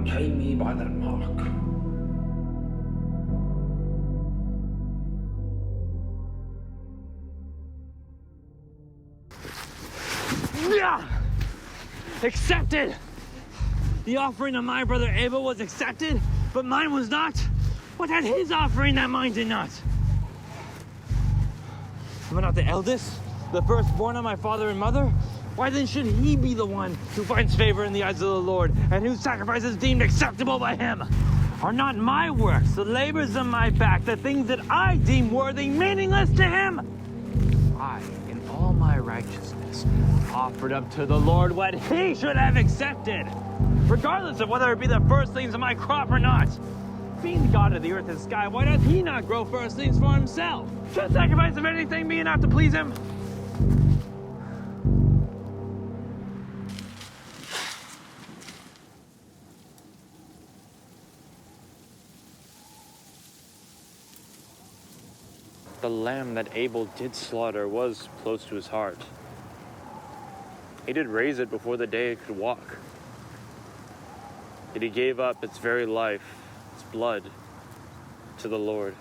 came he by that mark. Yeah! Accepted! The offering of my brother Abel was accepted, but mine was not. What had his offering that mine did not? Am I not the eldest, the firstborn of my father and mother? Why then should he be the one who finds favor in the eyes of the Lord, and whose sacrifice is deemed acceptable by him? Are not my works, the labors of my back, the things that I deem worthy, meaningless to him? I, in all my righteousness, offered up to the Lord what he should have accepted, regardless of whether it be the firstlings of my crop or not. Being the God of the earth and sky, why doth he not grow firstlings for himself? Should sacrifice of anything be enough to please him? The lamb that Abel did slaughter was close to his heart. He did raise it before the day it could walk. Yet he gave up its very life, its blood, to the Lord,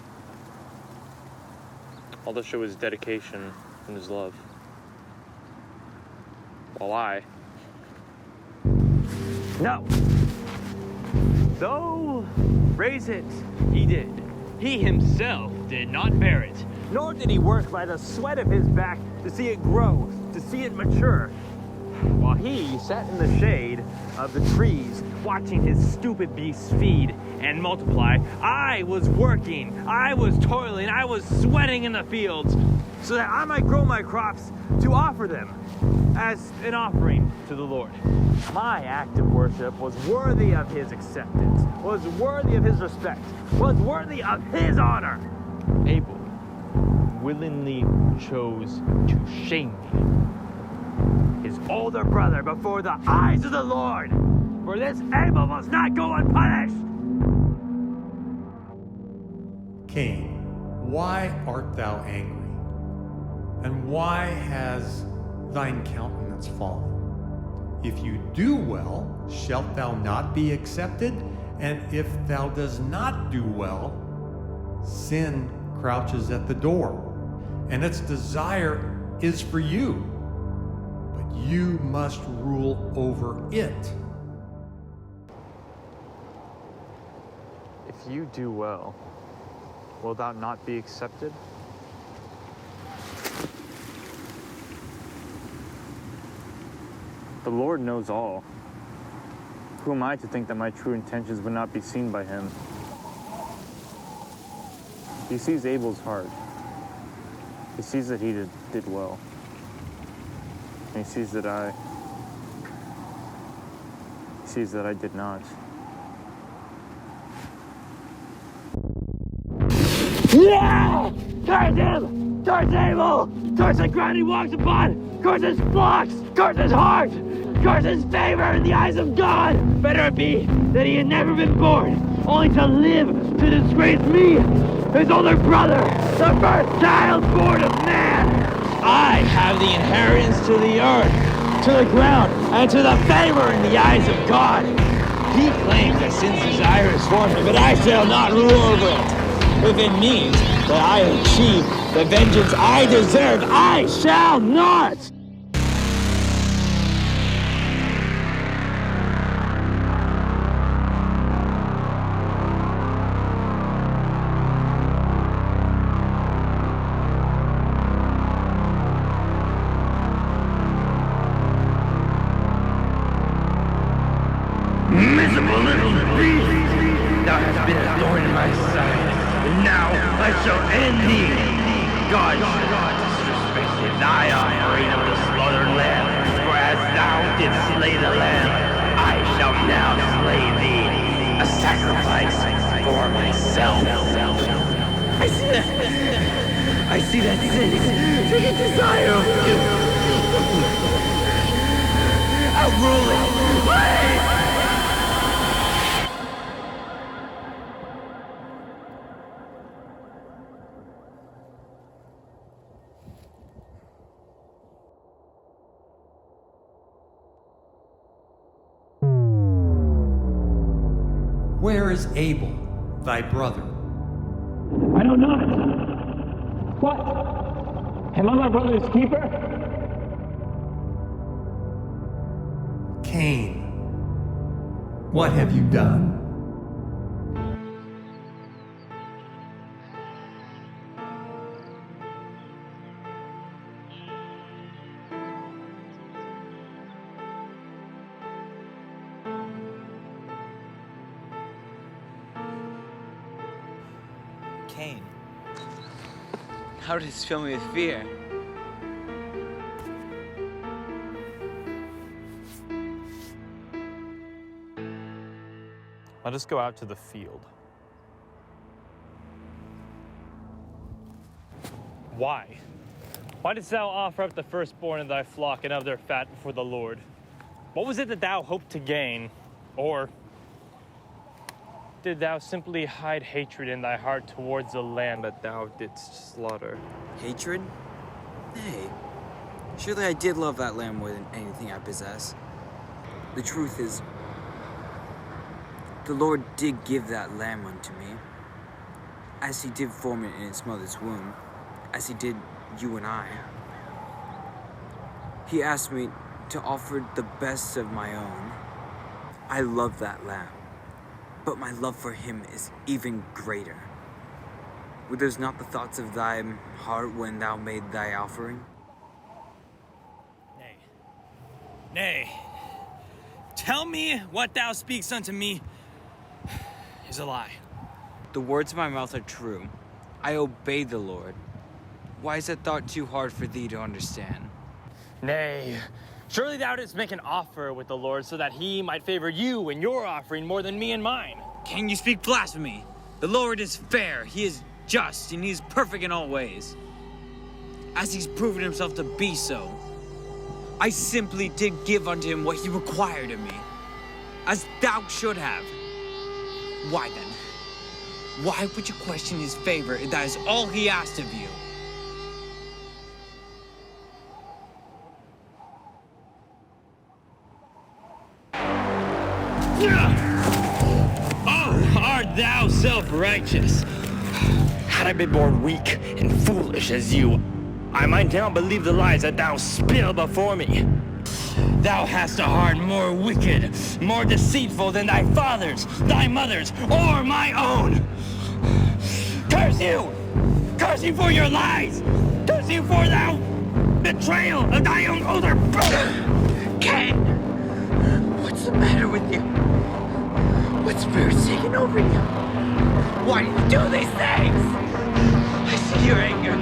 all to show his dedication and his love. While no, though raise it he did, he himself did not bear it, nor did he work by the sweat of his back to see it grow, to see it mature. While he sat in the shade of the trees, watching his stupid beasts feed and multiply, I was working, I was toiling, I was sweating in the fields, so that I might grow my crops to offer them as an offering to the Lord. My act of worship was worthy of his acceptance, was worthy of his respect, was worthy of his honor. Abel willingly chose to shame me, his older brother, before the eyes of the Lord. For this Abel must not go unpunished. Cain, why art thou angry? And why has thine countenance fallen? If you do well, shalt thou not be accepted? And if thou does not do well, sin crouches at the door, and its desire is for you, but you must rule over it. If you do well, will thou not be accepted? The Lord knows all. Who am I to think that my true intentions would not be seen by him? He sees Abel's heart. He sees that he did well. And he sees that I did not. Yeah! Curse him! Curse Abel! Curse the ground he walks upon! Curse his flocks! Curse his heart! Curse his favor in the eyes of God! Better it be that he had never been born, only to live to disgrace me, his older brother, the first child born of man! I have the inheritance to the earth, to the ground, and to the favor in the eyes of God. He claims that sin's desire is for me, but I shall not rule over it. If it means that I achieve the vengeance I deserve, I shall not! Miserable little beast, thou hast been a thorn in my side, and now I shall end thee. God shall not disrespect thy offering of the slaughtered lamb, for as thou didst slay the lamb, I shall now slay thee, a sacrifice for myself. I see that sin, taking desire of you. Outrule it, wait! Where is Abel, thy brother? I know not. What? Am I my brother's keeper? Cain, what have you done? Cain, how does this fill me with fear? Let us go out to the field. Why? Why didst thou offer up the firstborn of thy flock and of their fat before the Lord? What was it that thou hoped to gain? Or did thou simply hide hatred in thy heart towards the lamb that thou didst slaughter? Hatred? Nay. Surely I did love that lamb more than anything I possess. The truth is, the Lord did give that lamb unto me, as he did form it in its mother's womb, as he did you and I. He asked me to offer the best of my own. I love that lamb, but my love for him is even greater. Were those not the thoughts of thy heart when thou made thy offering? Nay. Nay. Tell me what thou speakst unto me is a lie. The words of my mouth are true. I obey the Lord. Why is that thought too hard for thee to understand? Nay, surely thou didst make an offer with the Lord so that he might favor you in your offering more than me and mine. Can you speak blasphemy? The Lord is fair, he is just, and he is perfect in all ways, as he's proven himself to be so. I simply did give unto him what he required of me, as thou should have. Why then? Why would you question his favor if that is all he asked of you? Oh, art thou self-righteous? Had I been born weak and foolish as you, I might now believe the lies that thou spill before me. Thou hast a heart more wicked, more deceitful than thy father's, thy mother's, or my own. Curse you! Curse you for your lies! Curse you for thou betrayal of thy own older brother! Cain! What's the matter with you? What spirit's taken over you? Why do you do these things? I see your anger.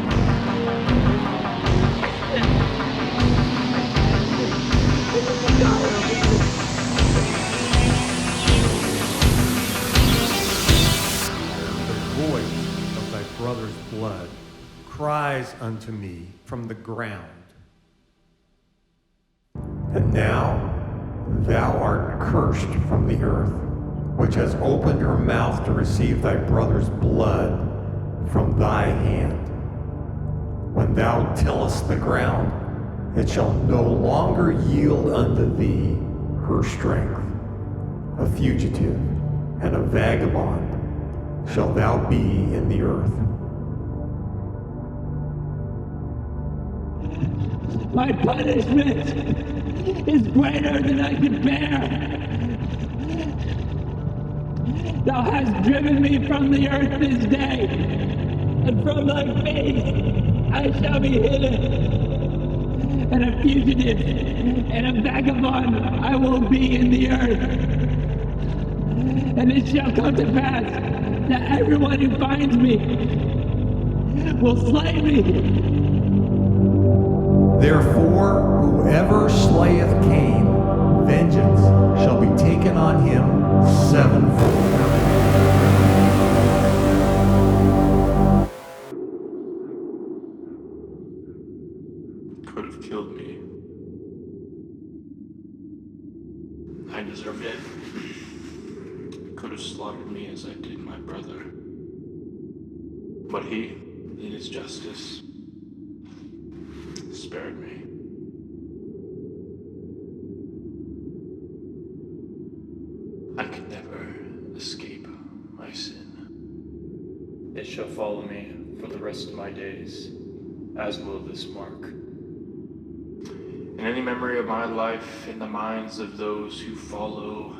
The voice of thy brother's blood cries unto me from the ground. And now thou art cursed from the earth, which has opened her mouth to receive thy brother's blood from thy hand. When thou tillest the ground, it shall no longer yield unto thee her strength. A fugitive and a vagabond shalt thou be in the earth. My punishment is greater than I can bear. Thou hast driven me from the earth this day, and from thy face I shall be hidden. And a fugitive and a vagabond I will be in the earth. And it shall come to pass that everyone who finds me will slay me. Therefore, whoever slayeth Cain, vengeance shall be taken on him sevenfold. Could have killed me. I deserved it. Could have slaughtered me as I did my brother. But he, in his justice, spared me. I could never escape It shall follow me for the rest of my days, as will this mark. And any memory of my life in the minds of those who follow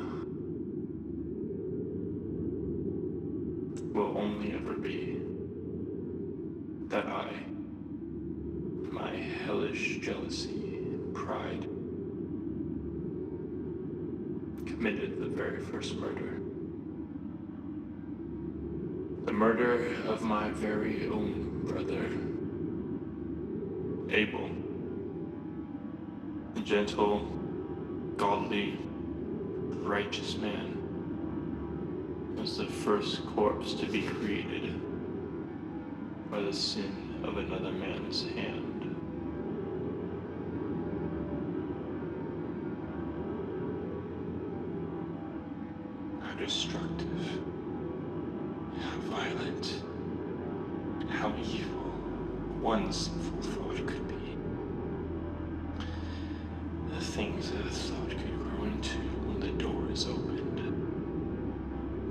will only ever be that I, my hellish jealousy and pride, committed the very first murder. The murder of my very own brother, Abel. The gentle, godly, righteous man was the first corpse to be created by the sin of another man's hand. How destructive, how violent, how evil one sinful thought could be. The things that a thought could grow into when the door is opened.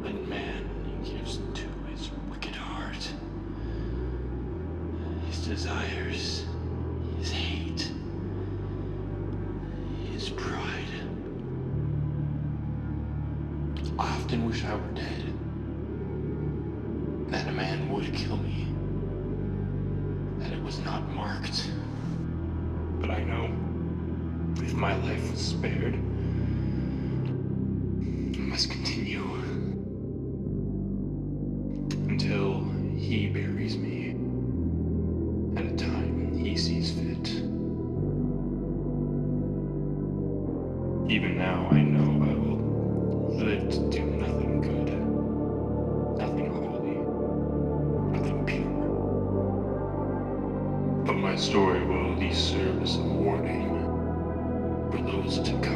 When man gives into his wicked heart, his desires, his hate, his pride. I often wish I were dead. That a man would kill me. That it was not marked. But I know if my life was spared, I must continue until he buries me at a time he sees fit. Even now I know I will live to do nothing good, nothing holy, nothing pure. But my story will at least serve as a warning for those to come.